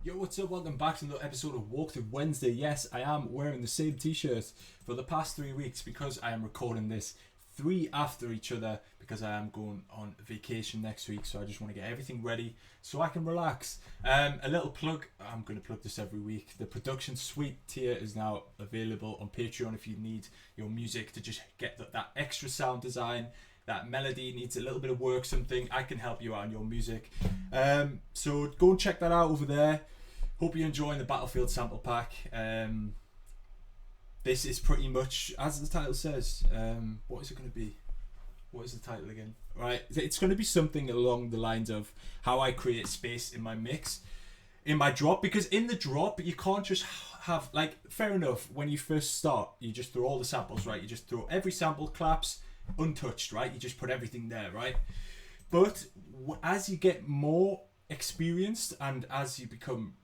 Yo, what's up? Welcome back to another episode of Walk Through Wednesday. Yes, I am wearing the same t-shirt for the past 3 weeks because I am recording this 3 after each other because I am going on vacation next week, so I just want to get everything ready so I can relax. A little plug, I'm going to plug this every week. The production suite tier is now available on Patreon if you need your music to just get that extra sound design. That melody needs a little bit of work, something, I can help you out on your music. So go and check that out over there. Hope you're enjoying the Battlefield sample pack. This is pretty much, as the title says, what is it going to be? What is the title again? Right, it's going to be something along the lines of how I create space in my mix, in my drop, because in the drop, you can't just have, like, fair enough, when you first start, you just throw all the samples, right? You just throw every sample, claps, untouched, right? You just put everything there, right? But as you get more experienced and as you become,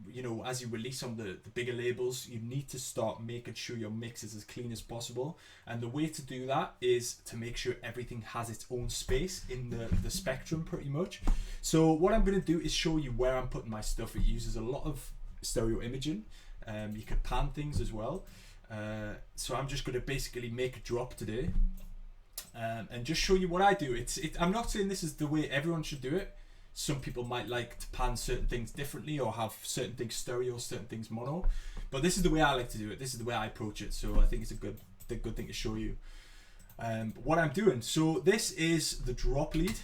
you know, as you release on the bigger labels, you need to start making sure your mix is as clean as possible. And the way to do that is to make sure everything has its own space in the spectrum, pretty much. So what I'm going to do is show you where I'm putting my stuff. It uses a lot of stereo imaging. You can pan things as well. So I'm just going to basically make a drop today. And just show you what I do. I'm not saying this is the way everyone should do it. Some people might like to pan certain things differently or have certain things stereo, certain things mono. But this is the way I like to do it. This is the way I approach it. So I think it's a good thing to show you what I'm doing. So this is the drop lead.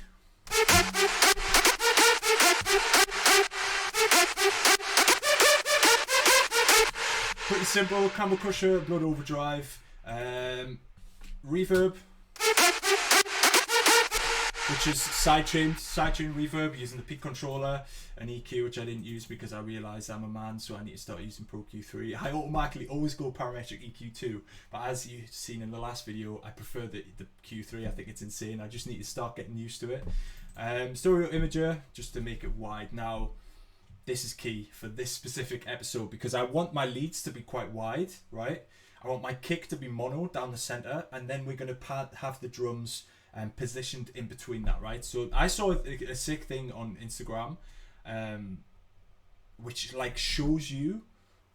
Pretty simple. Camel Crusher, Blood Overdrive, reverb, which is sidechain reverb using the peak controller, an EQ which I didn't use because I realised I'm a man, so I need to start using Pro Q3. I automatically always go parametric EQ2, but as you've seen in the last video, I prefer the Q3. I think it's insane. I just need to start getting used to it. Stereo imager, just to make it wide. Now, this is key for this specific episode because I want my leads to be quite wide, right? I want my kick to be mono down the centre, and then we're going to have the drums positioned in between that, right? So I saw a sick thing on Instagram, which like shows you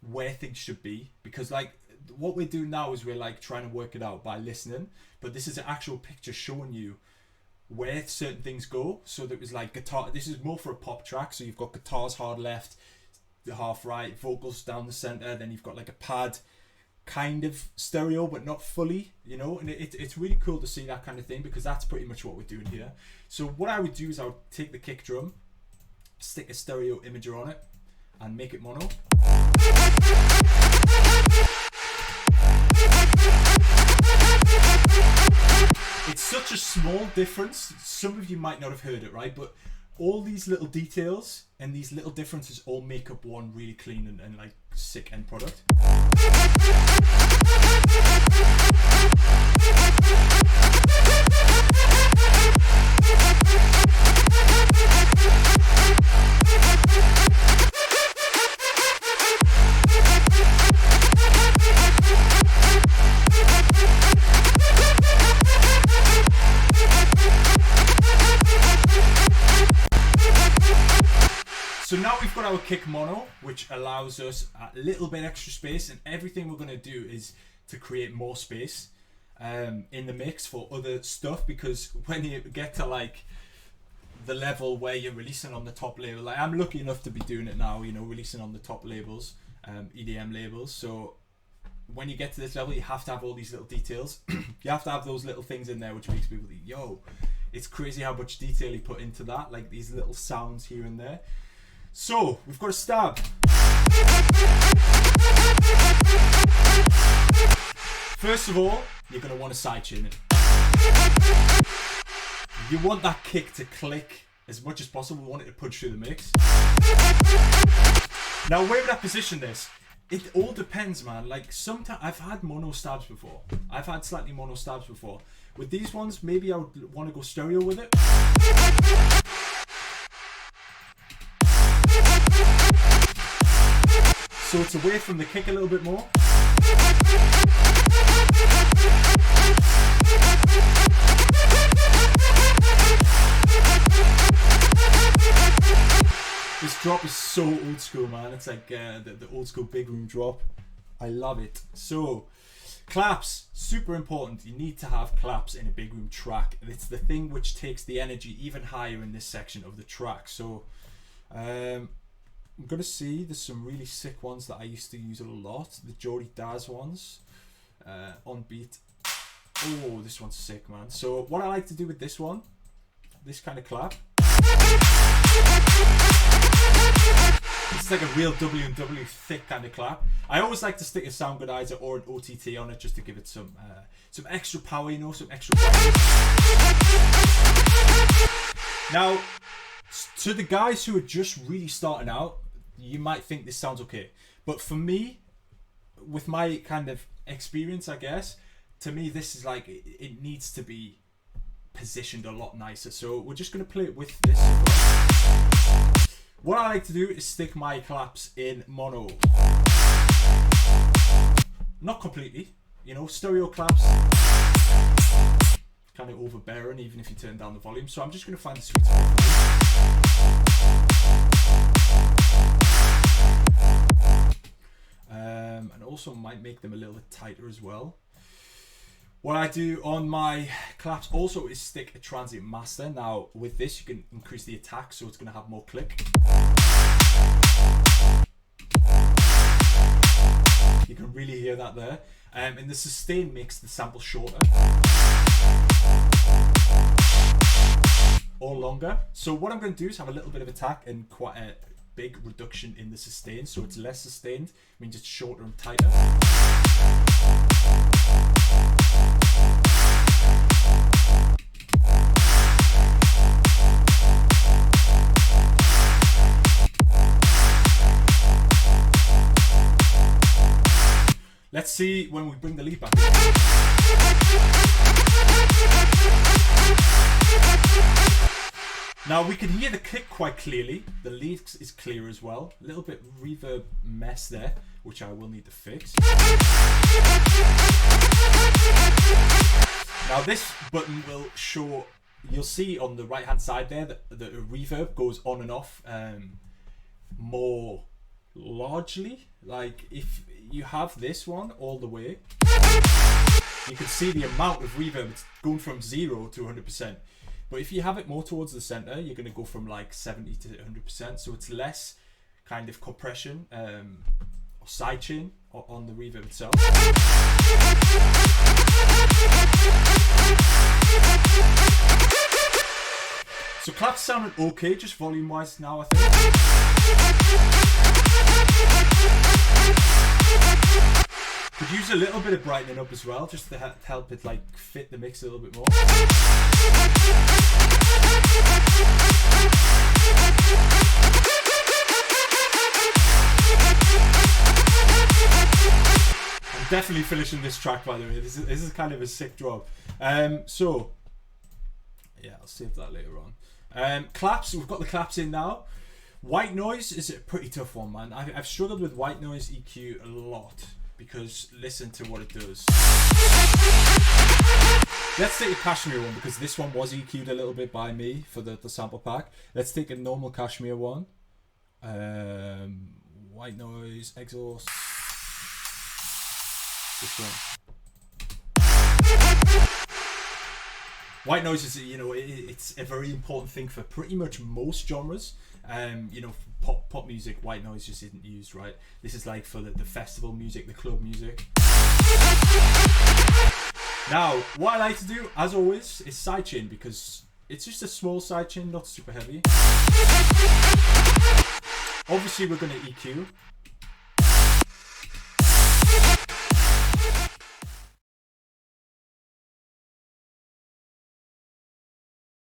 where things should be, because like what we're doing now is we're like trying to work it out by listening, but this is an actual picture showing you where certain things go. So there was like guitar, this is more for a pop track, so you've got guitars hard left, the half right, vocals down the center, then you've got like a pad kind of stereo but not fully, you know, and it's really cool to see that kind of thing because that's pretty much what we're doing here. So what I would do is I would take the kick drum, stick a stereo imager on it and make it mono. It's such a small difference, some of you might not have heard it, right? But all these little details and these little differences all make up one really clean and like sick end product. So now we've got our kick mono, which allows us a little bit extra space, and everything we're going to do is to create more space in the mix for other stuff, because when you get to like the level where you're releasing on the top label, like I'm lucky enough to be doing it now, you know, releasing on the top labels, EDM labels. So when you get to this level, you have to have all these little details. You have to have those little things in there which makes people think, yo, it's crazy how much detail you put into that, like these little sounds here and there. So we've got a stab. First of all, you're going to want to sidechain it. You want that kick to click as much as possible. We want it to punch through the mix. Now, where would I position this? It all depends, man. Like sometimes I've had mono stabs before. I've had slightly mono stabs before. With these ones, maybe I would want to go stereo with it. So it's away from the kick a little bit more. This drop is so old school, man. It's like the old school big room drop. I love it. So, claps, super important. You need to have claps in a big room track. It's the thing which takes the energy even higher in this section of the track. So, I'm going to see there's some really sick ones that I used to use a lot. The Jody Daz ones, on beat. Oh, this one's sick, man. So, what I like to do with this one, this kind of clap, it's like a real W&W thick kind of clap. I always like to stick a sound godizer or an OTT on it just to give it some extra power, you know, some extra power. Now, to the guys who are just really starting out, you might think this sounds okay. But for me, with my kind of experience, I guess, to me this is like, it needs to be positioned a lot nicer. So we're just going to play it with this. What I like to do is stick my claps in mono. Not completely, you know, stereo claps kind of overbearing even if you turn down the volume. So I'm just going to find the sweet spot. And also might make them a little bit tighter as well. What I do on my claps also is stick a transient master. Now with this you can increase the attack, so it's going to have more click. You can really hear that there. In the sustain makes the sample shorter or longer. So what I'm going to do is have a little bit of attack and quite a big reduction in the sustain, so it's less sustained, means it's shorter and tighter. Let's see when we bring the lead back in. Now we can hear the kick quite clearly. The lead is clear as well. A little bit reverb mess there, which I will need to fix. Now this button will show, you'll see on the right hand side there that the reverb goes on and off more largely. Like if you have this one all the way, you can see the amount of reverb. It's going from 0 to 100%. But if you have it more towards the center, you're going to go from like 70 to 100%. So it's less kind of compression or sidechain on the reverb itself. So claps sounded okay, just volume wise now, I think. Could use a little bit of brightening up as well, just to help it like fit the mix a little bit more. I'm definitely finishing this track, by the way. This is kind of a sick drop. So yeah, I'll save that later on. Claps, we've got the claps in now. White noise is a pretty tough one, man. I've struggled with white noise EQ a lot, because listen to what it does. Let's take a Cashmere one, because this one was EQ'd a little bit by me for the sample pack. Let's take a normal Cashmere one. White noise, exhaust. This one. White noise is, you know, it's a very important thing for pretty much most genres. You know, pop music, white noise just isn't used, right? This is like for the festival music, the club music. Now, what I like to do, as always, is sidechain, because it's just a small sidechain, not super heavy. Obviously, we're going to EQ.